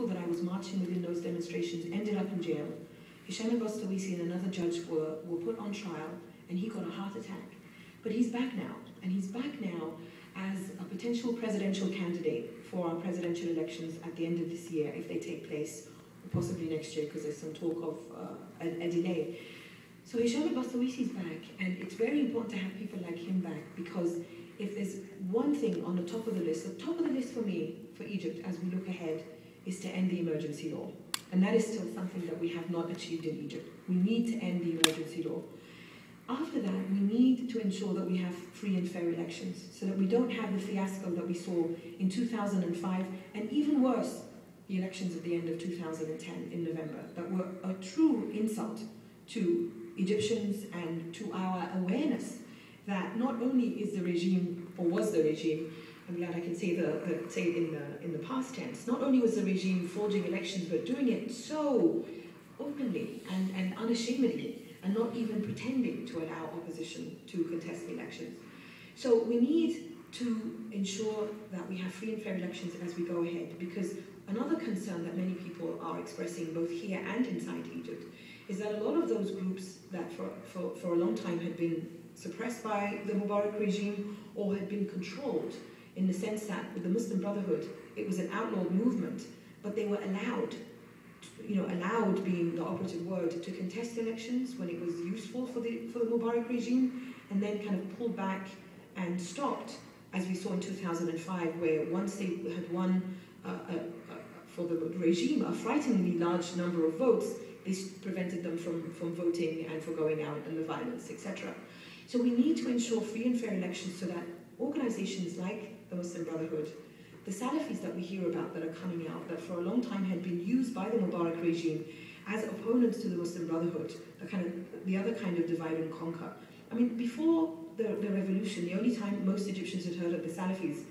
people that I was marching with in those demonstrations ended up in jail. Hisham al-Bastawisi and another judge were put on trial, and he got a heart attack. But he's back now, and he's back now as a potential presidential candidate for our presidential elections at the end of this year, if they take place, or possibly next year, because there's some talk of a delay. So Hisham al-Bastawisi is back, and it's very important to have people like him back, because if there's one thing on the top of the list for me, for Egypt, as we look ahead, is to end the emergency law. And that is still something that we have not achieved in Egypt. We need to end the emergency law. After that, we need to ensure that we have free and fair elections, so that we don't have the fiasco that we saw in 2005, and even worse, the elections at the end of 2010 in November, that were a true insult to Egyptians and to our awareness that not only is the regime, or was the regime, I'm glad I can say it in the past tense, not only was the regime forging elections, but doing it so openly and unashamedly, and not even pretending to allow opposition to contest the elections. So we need to ensure that we have free and fair elections as we go ahead, because another concern that many people are expressing, both here and inside Egypt, is that a lot of those groups that for a long time had been suppressed by the Mubarak regime or had been controlled, in the sense that with the Muslim Brotherhood, it was an outlawed movement, but they were allowed, allowed being the operative word, to contest elections when it was useful for the Mubarak regime, and then kind of pulled back and stopped, as we saw in 2005, where once they had won for the regime a frighteningly large number of votes, this prevented them from voting and for going out, and the violence, etc. So we need to ensure free and fair elections so that organizations like the Muslim Brotherhood, the Salafis that we hear about that are coming out, that for a long time had been used by the Mubarak regime as opponents to the Muslim Brotherhood, the other kind of divide and conquer. I mean, before the revolution, the only time most Egyptians had heard of the Salafis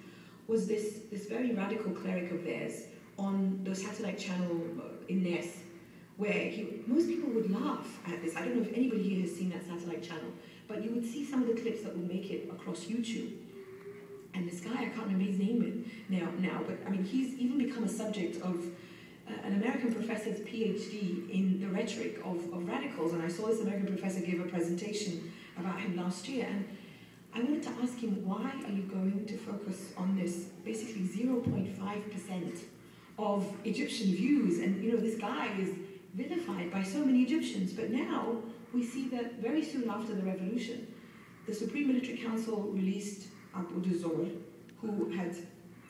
was this very radical cleric of theirs on the satellite channel in Nes, where most people would laugh at this. I don't know if anybody here has seen that satellite channel, but you would see some of the clips that would make it across YouTube. And this guy, I can't remember his name now, but I mean, he's even become a subject of an American professor's PhD in the rhetoric of radicals. And I saw this American professor give a presentation about him last year. And I wanted to ask him, why are you going to focus on this basically 0.5% of Egyptian views? And this guy is vilified by so many Egyptians. But now we see that very soon after the revolution, the Supreme Military Council released Abu Duzor, who had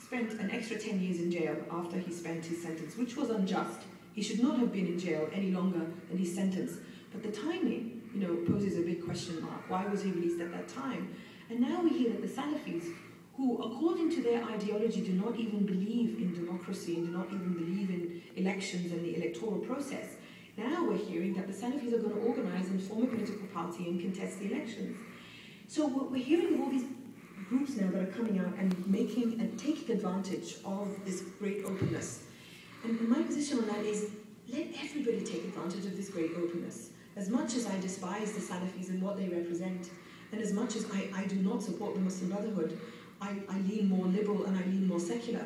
spent an extra 10 years in jail after he spent his sentence, which was unjust. He should not have been in jail any longer than his sentence. But the timing, poses a big question mark. Why was he released at that time? And now we hear that the Salafis, who, according to their ideology, do not even believe in democracy and do not even believe in elections and the electoral process, now we're hearing that the Salafis are going to organize and form a political party and contest the elections. So we're hearing of all these groups now that are coming out and taking advantage of this great openness. And my position on that is, let everybody take advantage of this great openness. As much as I despise the Salafis and what they represent, and as much as I do not support the Muslim Brotherhood, I lean more liberal and I lean more secular.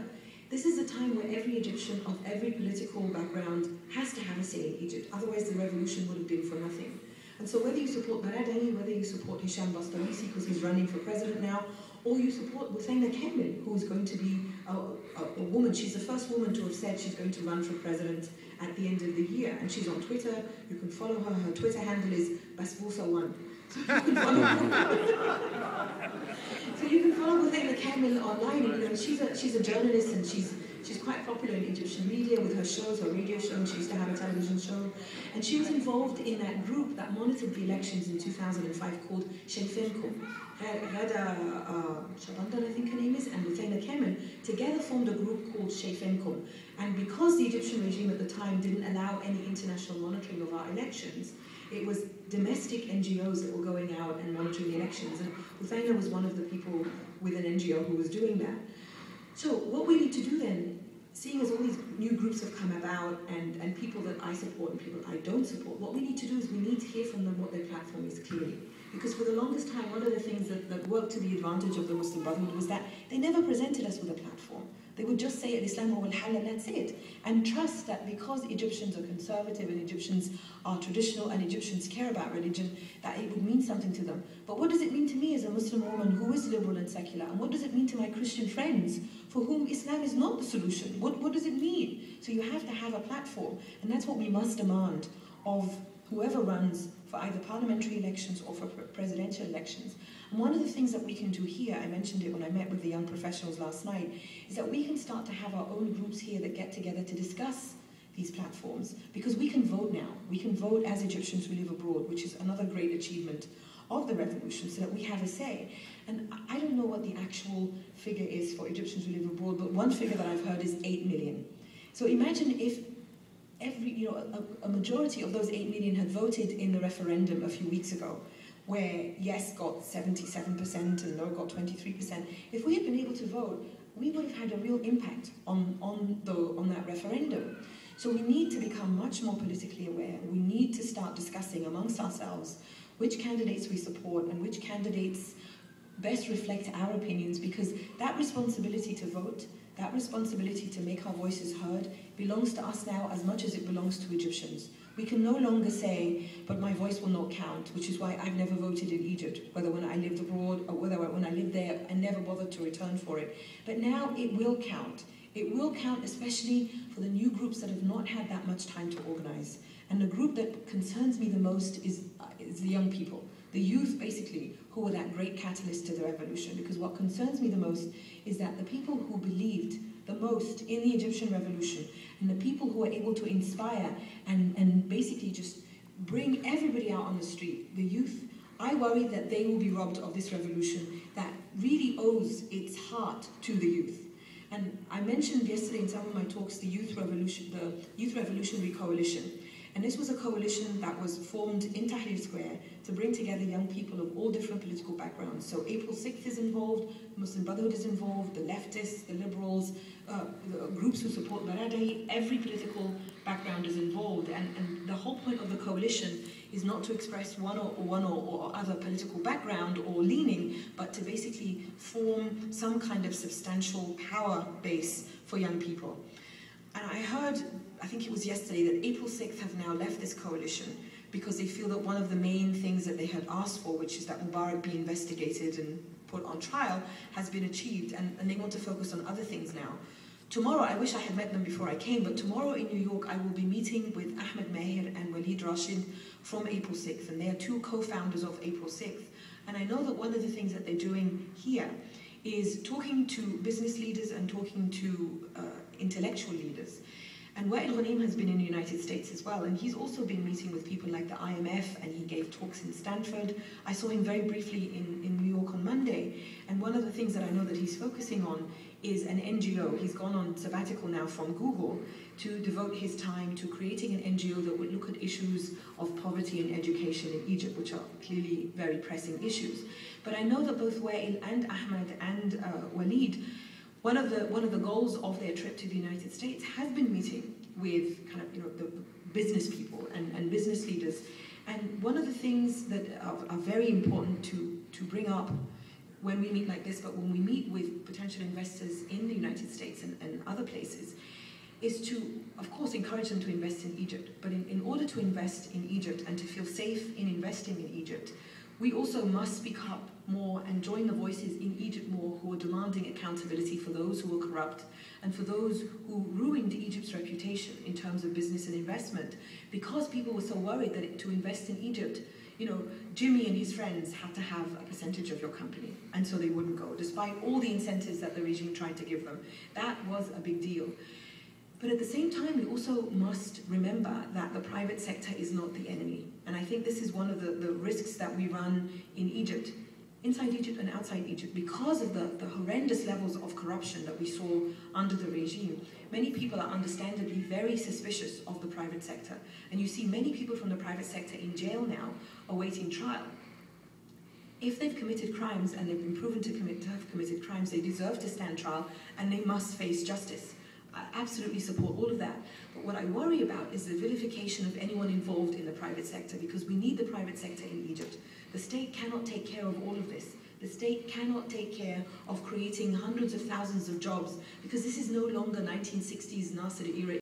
This is a time where every Egyptian of every political background has to have a say in Egypt. Otherwise the revolution would have been for nothing. And so whether you support Baradani, whether you support Hisham Bastawisi because he's running for president now, or you support Husseina Kamel, who is going to be a woman. She's the first woman to have said she's going to run for president at the end of the year. And she's on Twitter. You can follow her. Her Twitter handle is Basbousa1. So you can follow her. So you can follow Husseina Kamel online. And she's a journalist, and she's quite popular in Egyptian media with her shows, her radio show, and she used to have a television show. And she was involved in that group that monitored the elections in 2005 called Shayfenkum. Rada Shabandar, I think her name is, and Husseina Kamel together formed a group called Shayfenkum. And because the Egyptian regime at the time didn't allow any international monitoring of our elections, it was domestic NGOs that were going out and monitoring the elections. And Husseina was one of the people with an NGO who was doing that. So what we need to do then, seeing as all these new groups have come about and people that I support and people I don't support, what we need to do is we need to hear from them what their platform is clearly. Because for the longest time, one of the things that worked to the advantage of the Muslim Brotherhood was that they never presented us with a platform. They would just say al-Islam huwa al-hal and that's it. And trust that because Egyptians are conservative and Egyptians are traditional and Egyptians care about religion, that it would mean something to them. But what does it mean to me as a Muslim woman who is liberal and secular? And what does it mean to my Christian friends for whom Islam is not the solution? What does it mean? So you have to have a platform, and that's what we must demand of whoever runs for either parliamentary elections or for presidential elections. And one of the things that we can do here, I mentioned it when I met with the young professionals last night, is that we can start to have our own groups here that get together to discuss these platforms, because we can vote now. We can vote as Egyptians who live abroad, which is another great achievement of the revolution, so that we have a say. And I don't know what the actual figure is for Egyptians who live abroad, but one figure that I've heard is 8 million. So imagine if a majority of those 8 million had voted in the referendum a few weeks ago, where yes got 77% and no got 23%. If we had been able to vote, we would have had a real impact on that referendum. So we need to become much more politically aware. We need to start discussing amongst ourselves which candidates we support and which candidates best reflect our opinions, because that responsibility to vote, that responsibility to make our voices heard, belongs to us now as much as it belongs to Egyptians. We can no longer say, but my voice will not count, which is why I've never voted in Egypt, whether when I lived abroad or whether when I lived there and never bothered to return for it. But now it will count. It will count, especially for the new groups that have not had that much time to organize. And the group that concerns me the most is the young people, the youth basically, who were that great catalyst to the revolution. Because what concerns me the most is that the people who believed the most in the Egyptian revolution, and the people who were able to inspire and basically just bring everybody out on the street, the youth, I worry that they will be robbed of this revolution that really owes its heart to the youth. And I mentioned yesterday in some of my talks the Youth Revolutionary Coalition. And this was a coalition that was formed in Tahrir Square to bring together young people of all different political backgrounds. So April 6th is involved, Muslim Brotherhood is involved, the leftists, the liberals, the groups who support Baradei, every political background is involved. And the whole point of the coalition is not to express one or other political background or leaning, but to basically form some kind of substantial power base for young people. And I heard, I think it was yesterday, that April 6th have now left this coalition because they feel that one of the main things that they had asked for, which is that Mubarak be investigated and put on trial, has been achieved, and they want to focus on other things now. Tomorrow, I wish I had met them before I came, but tomorrow in New York I will be meeting with Ahmed Meher and Walid Rashid from April 6th, and they are two co-founders of April 6th. And I know that one of the things that they're doing here is talking to business leaders and talking to intellectual leaders. And Wa'il Ghanim has been in the United States as well, and he's also been meeting with people like the IMF, and he gave talks in Stanford. I saw him very briefly in New York on Monday, and one of the things that I know that he's focusing on is an NGO. He's gone on sabbatical now from Google to devote his time to creating an NGO that would look at issues of poverty and education in Egypt, which are clearly very pressing issues. But I know that both Wa'il and Ahmed and Walid, one of the goals of their trip to the United States has been meeting with kind of, the business people and business leaders. And one of the things that are very important to bring up when we meet like this, but when we meet with potential investors in the United States and other places, is to, of course, encourage them to invest in Egypt. But in order to invest in Egypt and to feel safe in investing in Egypt, we also must speak up more and join the voices in Egypt more who are demanding accountability for those who were corrupt and for those who ruined Egypt's reputation in terms of business and investment, because people were so worried that to invest in Egypt, Jimmy and his friends had to have a percentage of your company, and so they wouldn't go, despite all the incentives that the regime tried to give them. That was a big deal. But at the same time, we also must remember that the private sector is not the enemy. And I think this is one of the risks that we run in Egypt, inside Egypt and outside Egypt, because of the horrendous levels of corruption that we saw under the regime. Many people are understandably very suspicious of the private sector. And you see many people from the private sector in jail now awaiting trial. If they've committed crimes and they've been proven to have committed crimes, they deserve to stand trial and they must face justice. I absolutely support all of that. But what I worry about is the vilification of anyone involved in the private sector, because we need the private sector in Egypt. The state cannot take care of all of this. The state cannot take care of creating hundreds of thousands of jobs, because this is no longer 1960s Nasser era.